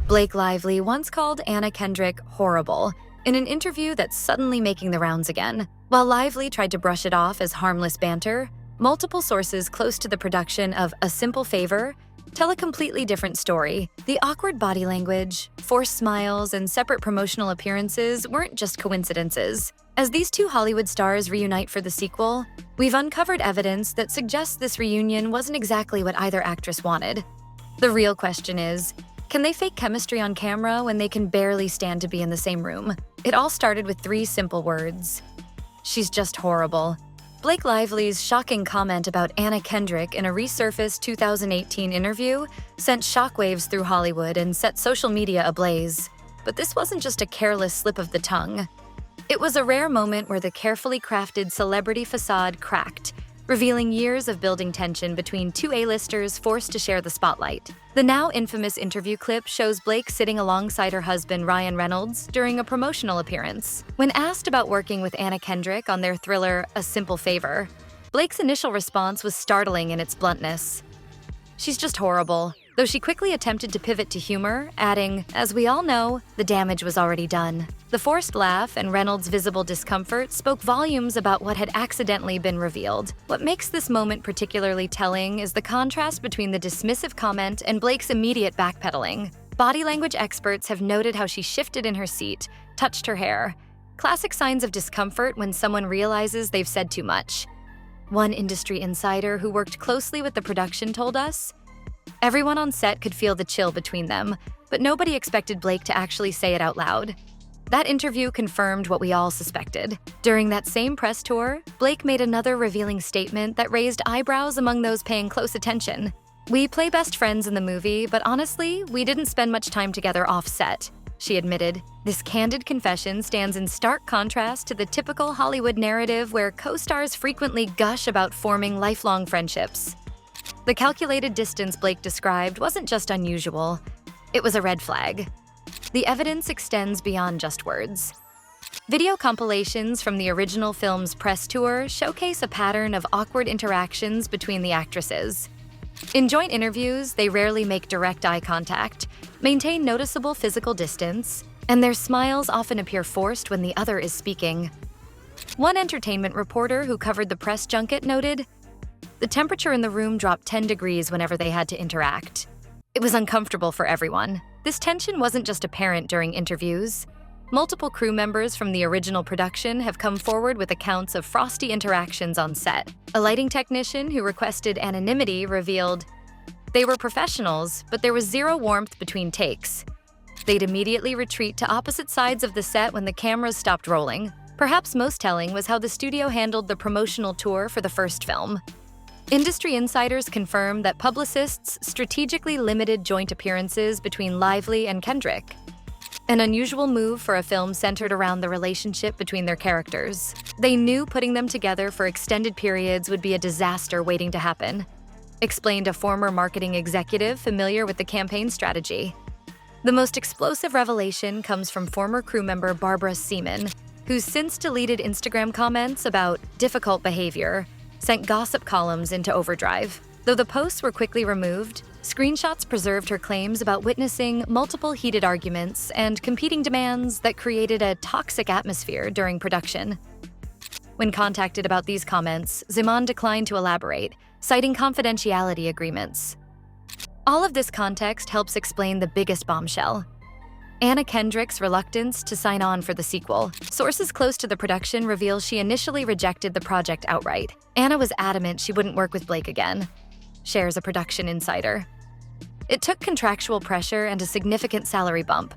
Blake Lively once called Anna Kendrick horrible in an interview that's suddenly making the rounds again. While Lively tried to brush it off as harmless banter, multiple sources close to the production of A Simple Favor tell a completely different story. The awkward body language, forced smiles, and separate promotional appearances weren't just coincidences. As these two Hollywood stars reunite for the sequel, we've uncovered evidence that suggests this reunion wasn't exactly what either actress wanted. The real question is, can they fake chemistry on camera when they can barely stand to be in the same room? It all started with 3 simple words. She's just horrible. Blake Lively's shocking comment about Anna Kendrick in a resurfaced 2018 interview sent shockwaves through Hollywood and set social media ablaze. But this wasn't just a careless slip of the tongue. It was a rare moment where the carefully crafted celebrity facade cracked, revealing years of building tension between 2 A-listers forced to share the spotlight. The now infamous interview clip shows Blake sitting alongside her husband Ryan Reynolds during a promotional appearance. When asked about working with Anna Kendrick on their thriller A Simple Favor, Blake's initial response was startling in its bluntness. She's just horrible, though she quickly attempted to pivot to humor, adding, as we all know, the damage was already done. The forced laugh and Reynolds' visible discomfort spoke volumes about what had accidentally been revealed. What makes this moment particularly telling is the contrast between the dismissive comment and Blake's immediate backpedaling. Body language experts have noted how she shifted in her seat, touched her hair. Classic signs of discomfort when someone realizes they've said too much. One industry insider who worked closely with the production told us, everyone on set could feel the chill between them, but nobody expected Blake to actually say it out loud. That interview confirmed what we all suspected. During that same press tour, Blake made another revealing statement that raised eyebrows among those paying close attention. We play best friends in the movie, but honestly, we didn't spend much time together off set, she admitted. This candid confession stands in stark contrast to the typical Hollywood narrative where co-stars frequently gush about forming lifelong friendships. The calculated distance Blake described wasn't just unusual, it was a red flag. The evidence extends beyond just words. Video compilations from the original film's press tour showcase a pattern of awkward interactions between the actresses. In joint interviews, they rarely make direct eye contact, maintain noticeable physical distance, and their smiles often appear forced when the other is speaking. One entertainment reporter who covered the press junket noted, the temperature in the room dropped 10 degrees whenever they had to interact. It was uncomfortable for everyone. This tension wasn't just apparent during interviews. Multiple crew members from the original production have come forward with accounts of frosty interactions on set. A lighting technician who requested anonymity revealed, they were professionals, but there was zero warmth between takes. They'd immediately retreat to opposite sides of the set when the cameras stopped rolling. Perhaps most telling was how the studio handled the promotional tour for the first film. Industry insiders confirm that publicists strategically limited joint appearances between Lively and Kendrick, an unusual move for a film centered around the relationship between their characters. They knew putting them together for extended periods would be a disaster waiting to happen, explained a former marketing executive familiar with the campaign strategy. The most explosive revelation comes from former crew member Barbara Seaman, who's since deleted Instagram comments about difficult behavior, sent gossip columns into overdrive. Though the posts were quickly removed, screenshots preserved her claims about witnessing multiple heated arguments and competing demands that created a toxic atmosphere during production. When contacted about these comments, Zeman declined to elaborate, citing confidentiality agreements. All of this context helps explain the biggest bombshell: Anna Kendrick's reluctance to sign on for the sequel. Sources close to the production reveal she initially rejected the project outright. Anna was adamant she wouldn't work with Blake again, shares a production insider. It took contractual pressure and a significant salary bump.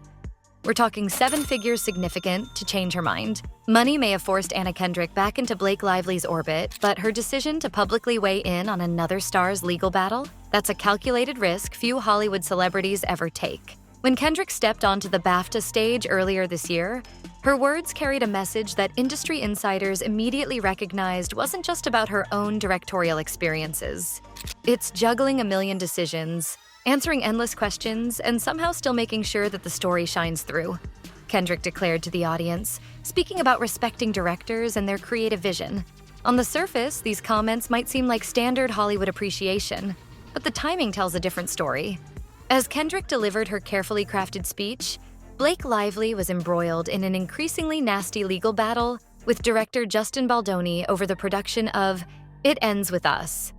We're talking 7 figures significant to change her mind. Money may have forced Anna Kendrick back into Blake Lively's orbit, but her decision to publicly weigh in on another star's legal battle? That's a calculated risk few Hollywood celebrities ever take. When Kendrick stepped onto the BAFTA stage earlier this year, her words carried a message that industry insiders immediately recognized wasn't just about her own directorial experiences. It's juggling a million decisions, answering endless questions, and somehow still making sure that the story shines through, Kendrick declared to the audience, speaking about respecting directors and their creative vision. On the surface, these comments might seem like standard Hollywood appreciation, but the timing tells a different story. As Kendrick delivered her carefully crafted speech, Blake Lively was embroiled in an increasingly nasty legal battle with director Justin Baldoni over the production of It Ends With Us.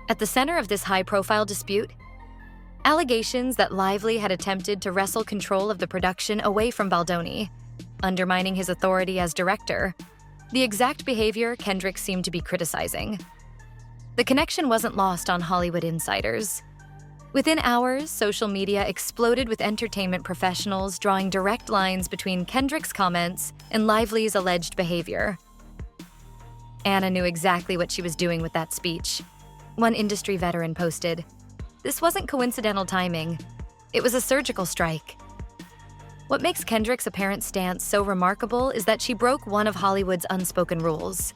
At the center of this high-profile dispute, allegations that Lively had attempted to wrestle control of the production away from Baldoni, undermining his authority as director, the exact behavior Kendrick seemed to be criticizing. The connection wasn't lost on Hollywood insiders. Within hours, social media exploded with entertainment professionals drawing direct lines between Kendrick's comments and Lively's alleged behavior. Anna knew exactly what she was doing with that speech. One industry veteran posted, "This wasn't coincidental timing. It was a surgical strike." What makes Kendrick's apparent stance so remarkable is that she broke one of Hollywood's unspoken rules.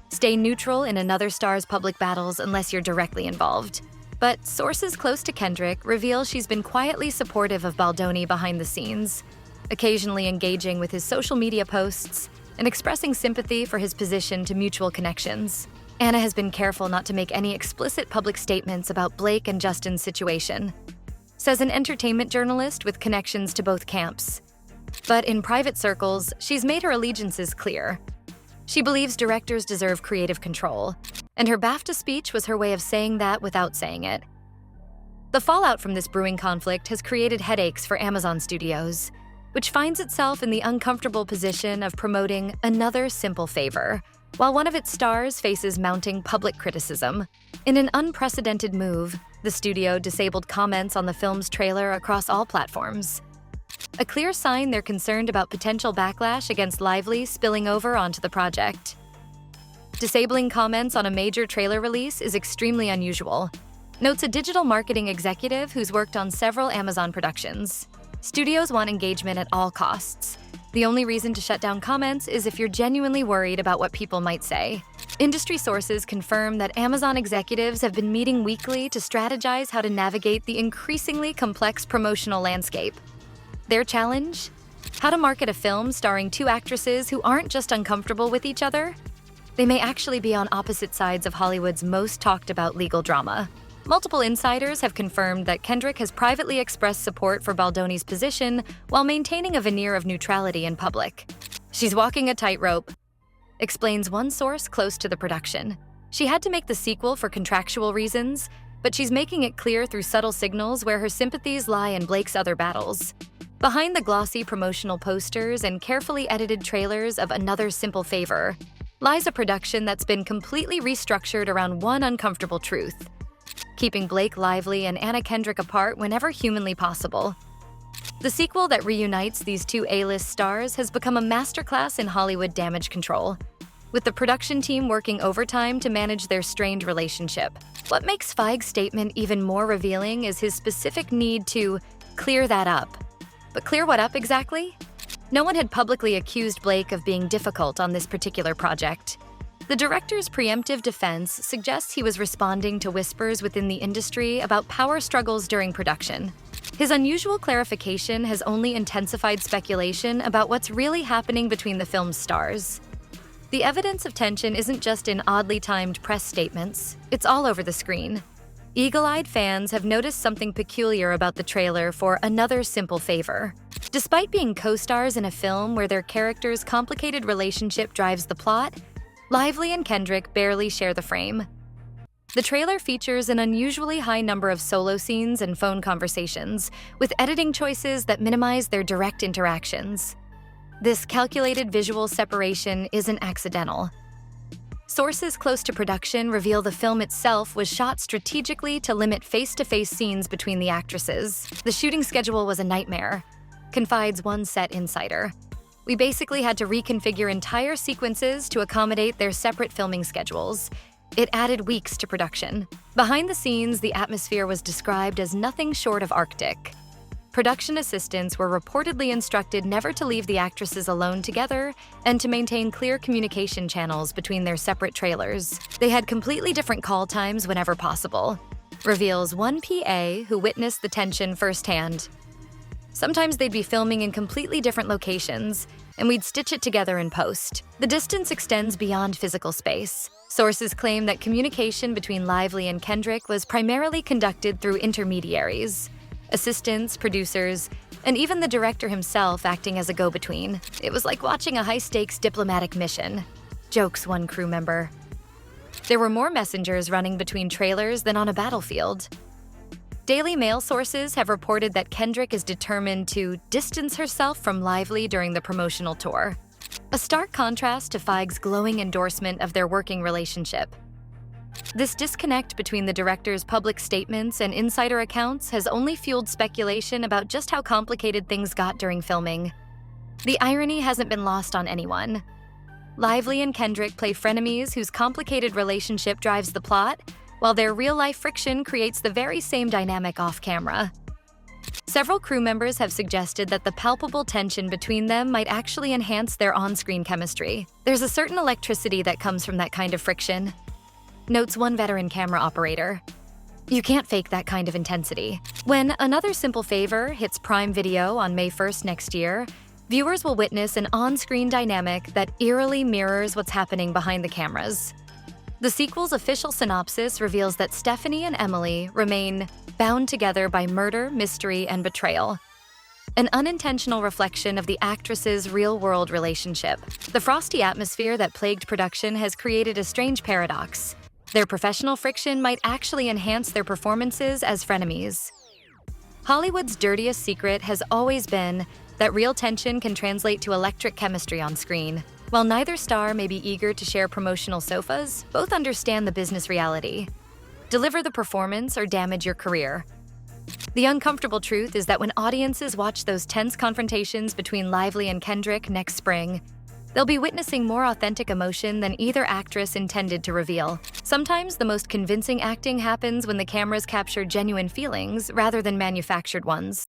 Stay neutral in another star's public battles unless you're directly involved. But sources close to Kendrick reveal she's been quietly supportive of Baldoni behind the scenes, occasionally engaging with his social media posts and expressing sympathy for his position to mutual connections. Anna has been careful not to make any explicit public statements about Blake and Justin's situation, says an entertainment journalist with connections to both camps. But in private circles, she's made her allegiances clear. She believes directors deserve creative control, and her BAFTA speech was her way of saying that without saying it. The fallout from this brewing conflict has created headaches for Amazon Studios, which finds itself in the uncomfortable position of promoting Another Simple Favor, while one of its stars faces mounting public criticism. In an unprecedented move, the studio disabled comments on the film's trailer across all platforms. A clear sign they're concerned about potential backlash against Lively spilling over onto the project. Disabling comments on a major trailer release is extremely unusual, notes a digital marketing executive who's worked on several Amazon productions. Studios want engagement at all costs. The only reason to shut down comments is if you're genuinely worried about what people might say. Industry sources confirm that Amazon executives have been meeting weekly to strategize how to navigate the increasingly complex promotional landscape. Their challenge? How to market a film starring two actresses who aren't just uncomfortable with each other. They may actually be on opposite sides of Hollywood's most talked about legal drama. Multiple insiders have confirmed that Kendrick has privately expressed support for Baldoni's position while maintaining a veneer of neutrality in public. "She's walking a tightrope," explains one source close to the production. She had to make the sequel for contractual reasons, but she's making it clear through subtle signals where her sympathies lie in Blake's other battles. Behind the glossy promotional posters and carefully edited trailers of Another Simple Favor lies a production that's been completely restructured around one uncomfortable truth: keeping Blake Lively and Anna Kendrick apart whenever humanly possible. The sequel that reunites these two A-list stars has become a masterclass in Hollywood damage control, with the production team working overtime to manage their strained relationship. What makes Feig's statement even more revealing is his specific need to clear that up. But clear what up exactly? No one had publicly accused Blake of being difficult on this particular project. The director's preemptive defense suggests he was responding to whispers within the industry about power struggles during production. His unusual clarification has only intensified speculation about what's really happening between the film's stars. The evidence of tension isn't just in oddly timed press statements, it's all over the screen. Eagle-eyed fans have noticed something peculiar about the trailer for Another Simple Favor. Despite being co-stars in a film where their characters' complicated relationship drives the plot, Lively and Kendrick barely share the frame. The trailer features an unusually high number of solo scenes and phone conversations, with editing choices that minimize their direct interactions. This calculated visual separation isn't accidental. Sources close to production reveal the film itself was shot strategically to limit face-to-face scenes between the actresses. "The shooting schedule was a nightmare," confides one set insider. "We basically had to reconfigure entire sequences to accommodate their separate filming schedules. It added weeks to production." Behind the scenes, the atmosphere was described as nothing short of Arctic. Production assistants were reportedly instructed never to leave the actresses alone together and to maintain clear communication channels between their separate trailers. They had completely different call times whenever possible, reveals one PA who witnessed the tension firsthand. "Sometimes they'd be filming in completely different locations, and we'd stitch it together in post. The distance extends beyond physical space." Sources claim that communication between Lively and Kendrick was primarily conducted through intermediaries, assistants, producers, and even the director himself acting as a go-between. It was like watching a high-stakes diplomatic mission, jokes one crew member. There were more messengers running between trailers than on a battlefield. Daily Mail sources have reported that Kendrick is determined to distance herself from Lively during the promotional tour, a stark contrast to Feig's glowing endorsement of their working relationship. This disconnect between the director's public statements and insider accounts has only fueled speculation about just how complicated things got during filming. The irony hasn't been lost on anyone. Lively and Kendrick play frenemies whose complicated relationship drives the plot, while their real-life friction creates the very same dynamic off-camera. Several crew members have suggested that the palpable tension between them might actually enhance their on-screen chemistry. There's a certain electricity that comes from that kind of friction, notes one veteran camera operator. You can't fake that kind of intensity. When Another Simple Favor hits Prime Video on May 1st next year, viewers will witness an on-screen dynamic that eerily mirrors what's happening behind the cameras. The sequel's official synopsis reveals that Stephanie and Emily remain bound together by murder, mystery, and betrayal, an unintentional reflection of the actress's real-world relationship. The frosty atmosphere that plagued production has created a strange paradox. Their professional friction might actually enhance their performances as frenemies. Hollywood's dirtiest secret has always been that real tension can translate to electric chemistry on screen. While neither star may be eager to share promotional sofas, both understand the business reality. Deliver the performance or damage your career. The uncomfortable truth is that when audiences watch those tense confrontations between Lively and Kendrick next spring, they'll be witnessing more authentic emotion than either actress intended to reveal. Sometimes the most convincing acting happens when the cameras capture genuine feelings rather than manufactured ones.